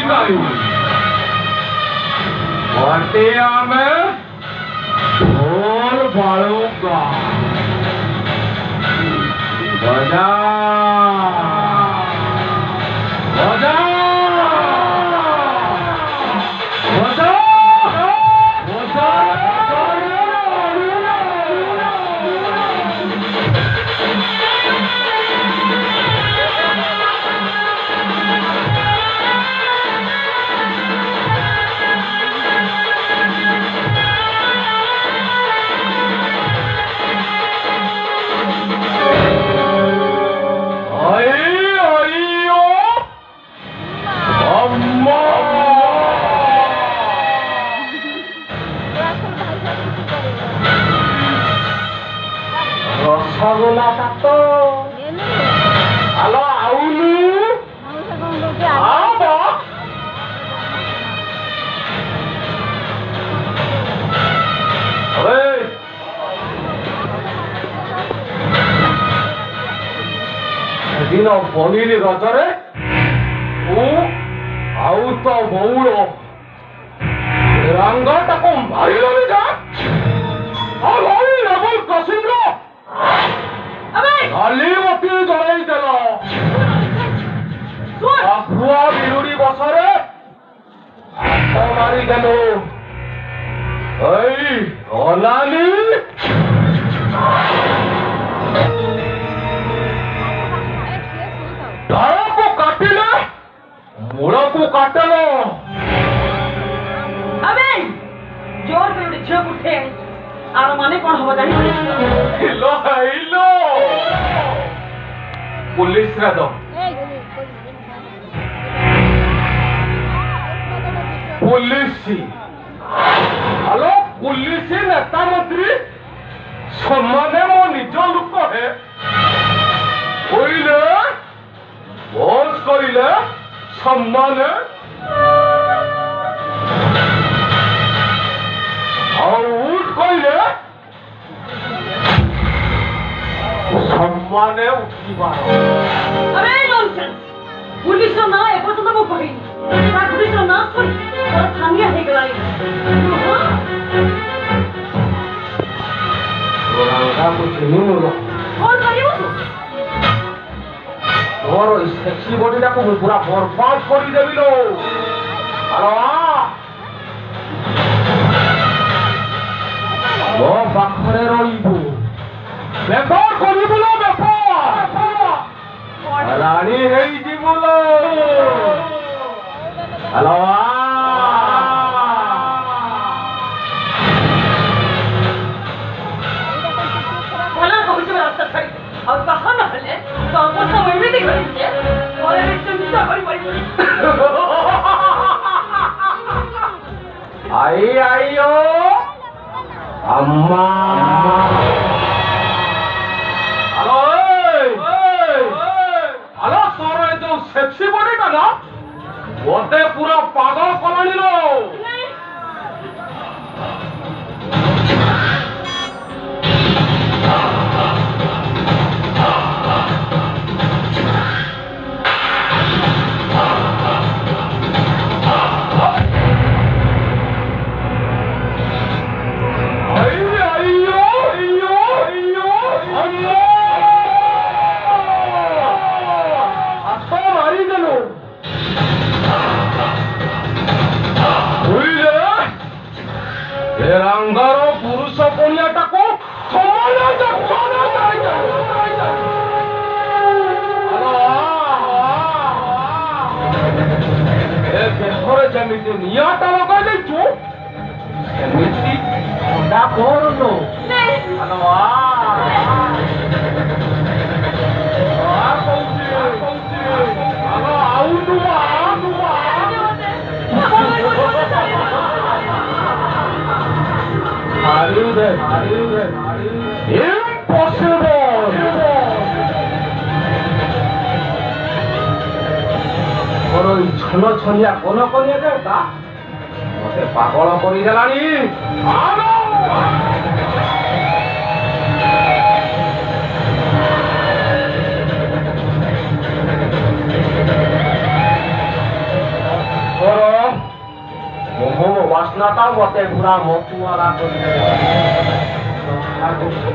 नहीं बटिया में ढोल बाड़ूंगा बजा बजा बजा रसगोला तो हलो आउनु आबो अरे दिन बलिनी रजरे ओ आउ तो बौड़ रंगाटा को मारिलनि जा कसिंद्र खाली मती जड़ाई देल आखुआ बिरुड़ी बसरे हाथ मारी देलु अनानी डाल को काटिले मूल को काटल जोर से झक उठे আর মানে কোন হবে জানি हेलो हेलो पुलिस रे दो पुलिस हेलो पुलिस नेता मंत्री सम्माने मो निज लोक है कइले बस कइले सम्माने कइले सम्माने उठिबार अरे नॉनसेंस पुलिस ना ए पर्यंत मो कहिनी ता पुलिस ना सुन और थांगिया हे गलाई ओरांगा को चिनु लो और करियो और इस सेक्सी बॉडी को पूरा बर्बाद कर देबी लो हेलो वो पाखरे रहिबो बेपार करिबुलो बेपार रानी हेई जिबुलो हेलो बोला कौन से रास्ता छड़ी और कहां न हले तो अवस्था में भी दिख रही है और एक चिंता बड़ी बड़ी आई आईओ अम्मा हेलो हेलो सोरे जो सेक्सी बॉडी का ना बोते पूरा पागल कलानी लो रंगारो पुरुष कन्याटा को देहरे जमीती नियाटा लगा देचु एमिति ठंडा करनो हेलो हेलो आउनु Impossible! और छन छनिया कोन कोनिया देवता मते पागल करी देलानी आलो ତ ମତେ ଘୁରା ମକୁଆରା କରିଦେଲା।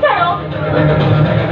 ଯାଅ